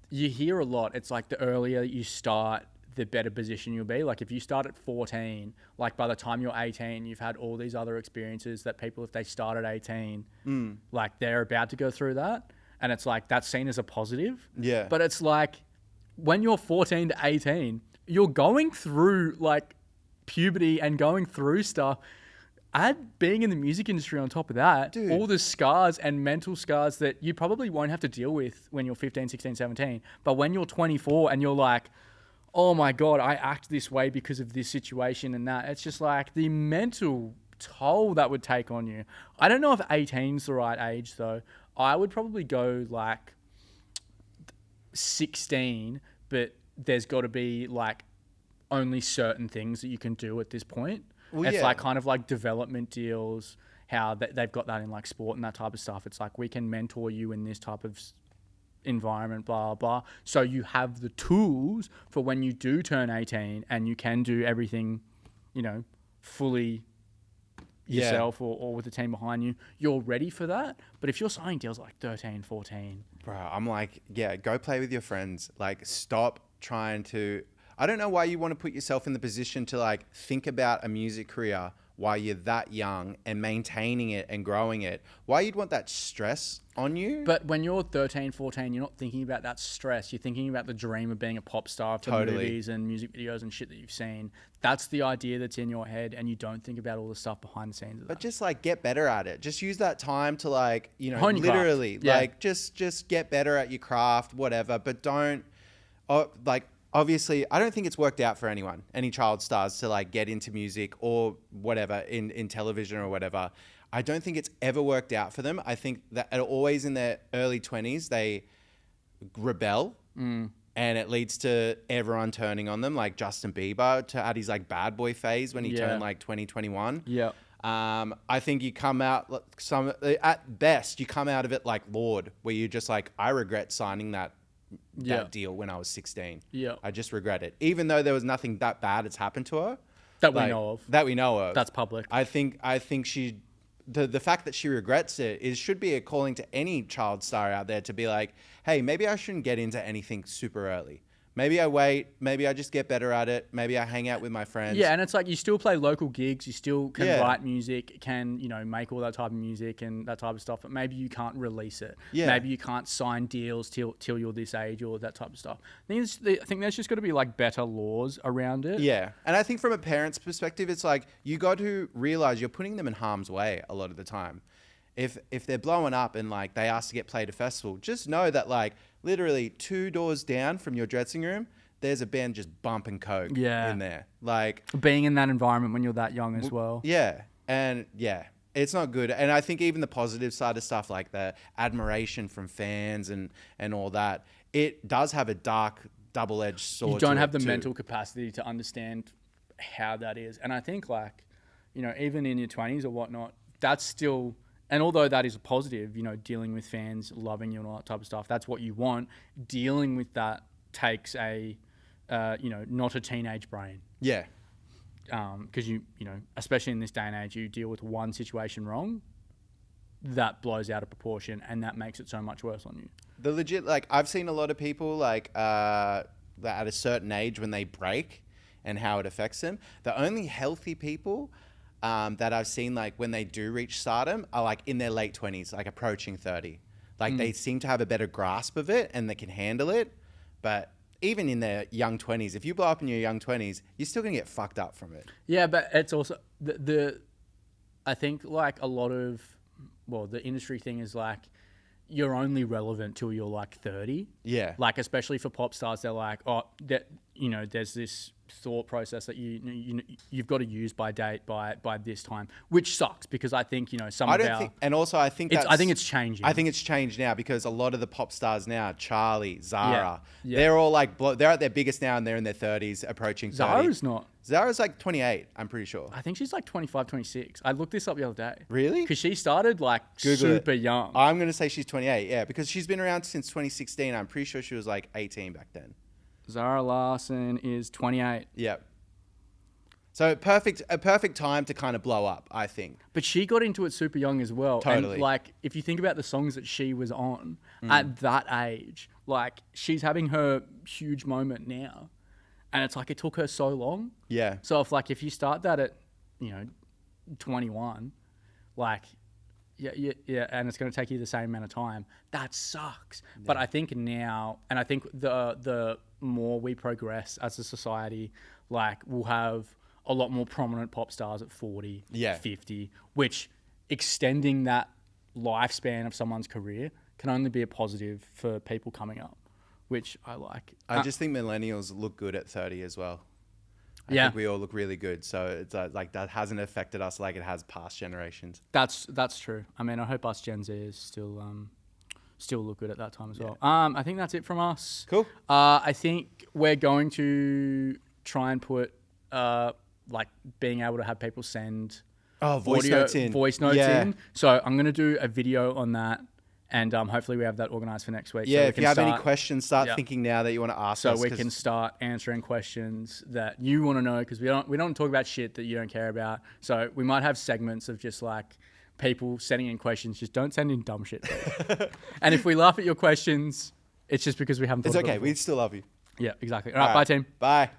you hear a lot, it's like the earlier you start, the better position you'll be. Like if you start at 14, like by the time you're 18, you've had all these other experiences that people, if they start at 18, like they're about to go through that. And it's like, that's seen as a positive. Yeah. But it's like, when you're 14 to 18, you're going through like puberty and going through stuff. Add being in the music industry on top of that, dude, all the scars and mental scars that you probably won't have to deal with when you're 15, 16, 17. But when you're 24 and you're like, oh my God, I act this way because of this situation and that. It's just like the mental toll that would take on you. I don't know if 18's the right age though. I would probably go like 16, but there's got to be like only certain things that you can do at this point. Well, it's like kind of like development deals, how they've got that in like sport and that type of stuff. It's like, we can mentor you in this type of environment, blah, blah. So you have the tools for when you do turn 18 and you can do everything, fully yourself or with the team behind you. You're ready for that. But if you're signing deals like 13, 14. Bro, I'm like, go play with your friends. Like, stop trying to... I don't know why you want to put yourself in the position to like think about a music career while you're that young and maintaining it and growing it. Why you'd want that stress on you? But when you're 13, 14, you're not thinking about that stress. You're thinking about the dream of being a pop star for movies and music videos and shit that you've seen. That's the idea that's in your head, and you don't think about all the stuff behind the scenes of But that. just like get better at it. Just use that time to like, Hone your literally craft. Yeah. like just get better at your craft, whatever. But don't obviously, I don't think it's worked out for anyone, any child stars to like get into music or whatever in television or whatever. I don't think it's ever worked out for them. I think that always in their early 20s, they rebel and it leads to everyone turning on them, like Justin Bieber to at his like bad boy phase when he turned like 2021. Yeah. I think you come out at best, you come out of it like Lorde, where you're just like, I regret signing that deal when I was 16. Yeah. I just regret it. Even though there was nothing that bad that's happened to her. That we know of. That we know of. That's public. I think she, the fact that she regrets it should be a calling to any child star out there to be like, hey, maybe I shouldn't get into anything super early. Maybe I wait. Maybe I just get better at it. Maybe I hang out with my friends. Yeah, and it's like you still play local gigs. You still can write music, can, make all that type of music and that type of stuff. But maybe you can't release it. Yeah. Maybe you can't sign deals till you're this age or that type of stuff. I think there's just got to be like better laws around it. Yeah. And I think from a parent's perspective, it's like you got to realize you're putting them in harm's way a lot of the time. If they're blowing up and like they ask to get played at a festival, just know that like literally 2 doors down from your dressing room, there's a band just bumping coke in there. Like being in that environment when you're that young as well. Yeah. And it's not good. And I think even the positive side of stuff like the admiration from fans and all that, it does have a dark double-edged sword. You don't have the too. mental capacity to understand how that is. And I think like, even in your 20s or whatnot, that's still... And although that is a positive, dealing with fans loving you and all that type of stuff, that's what you want. Dealing with that takes a, not a teenage brain. Yeah. Because especially in this day and age, you deal with one situation wrong, that blows out of proportion, and that makes it so much worse on you. The legit, like I've seen a lot of people like that at a certain age when they break and how it affects them. The only healthy people that I've seen, like when they do reach stardom, are like in their late 20s, like approaching 30. Like they seem to have a better grasp of it and they can handle it. But even in their young 20s, if you blow up in your young 20s, you're still gonna get fucked up from it. Yeah, but it's also I think like a lot of, the industry thing is like you're only relevant till you're like 30. Yeah. Like especially for pop stars, they're like, there's this thought process that you've got to use by this time, which sucks because I think I think it's changing. I think it's changed now because a lot of the pop stars now, Charlie, Zara, they're all like they're at their biggest now and they're in their 30s, approaching 30. Zara's not. Zara's like 28, I'm pretty sure. I think she's like 25, 26. I looked this up the other day. Really? Because she started like super young. I'm going to say she's 28, yeah, because she's been around since 2016. I'm pretty sure she was like 18 back then. Zara Larsson is 28. Yep. So a perfect time to kind of blow up, I think. But she got into it super young as well. Totally. And like, if you think about the songs that she was on at that age, like she's having her huge moment now. And it's like, it took her so long. Yeah. So if you start that at, 21, like, yeah, and it's going to take you the same amount of time, that sucks. Yeah. But I think now, and I think the more we progress as a society, like we'll have a lot more prominent pop stars at 40, 50, which extending that lifespan of someone's career can only be a positive for people coming up, which I like. I just think millennials look good at 30 as well. I think we all look really good. So it's like that hasn't affected us like it has past generations. That's true. I mean, I hope us Gen Zers still look good at that time as well. I think that's it from us. Cool. I think we're going to try and put like being able to have people send voice notes in. So I'm going to do a video on that. And hopefully we have that organised for next week. Yeah, so if you have any questions, start thinking now that you want to ask us. So we can start answering questions that you want to know, because we don't talk about shit that you don't care about. So we might have segments of just like people sending in questions. Just don't send in dumb shit. And if we laugh at your questions, it's just because we haven't thought It's of it okay. before. We still love you. Yeah, exactly. All right, bye team. Bye.